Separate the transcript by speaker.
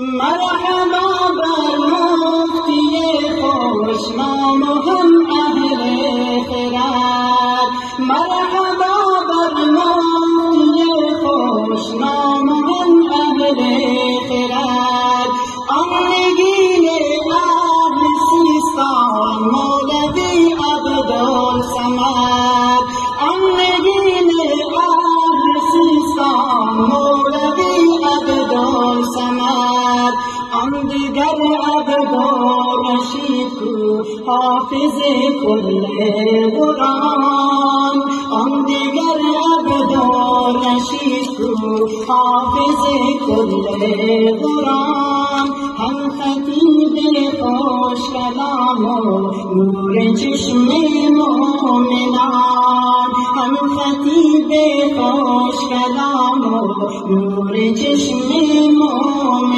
Speaker 1: مرحبا بر مفتی خوشنام و هم اهل خرد، مرحبا بر مفتی خوشنام و هم اهل خرد. آمدگین اهل سیستان مولوی عبدالصمد، آمدگین اهل سیستان مولوی عبدالصمد. آن دیگر عبدالرشید کو حافظ کل قرآن، آن دیگر عبدالرشید کو حافظ کل قرآن. هم خطیب خوش کلام و نور چشم مومنان، هم خطیب خوش کلام و نور چشم مومنان.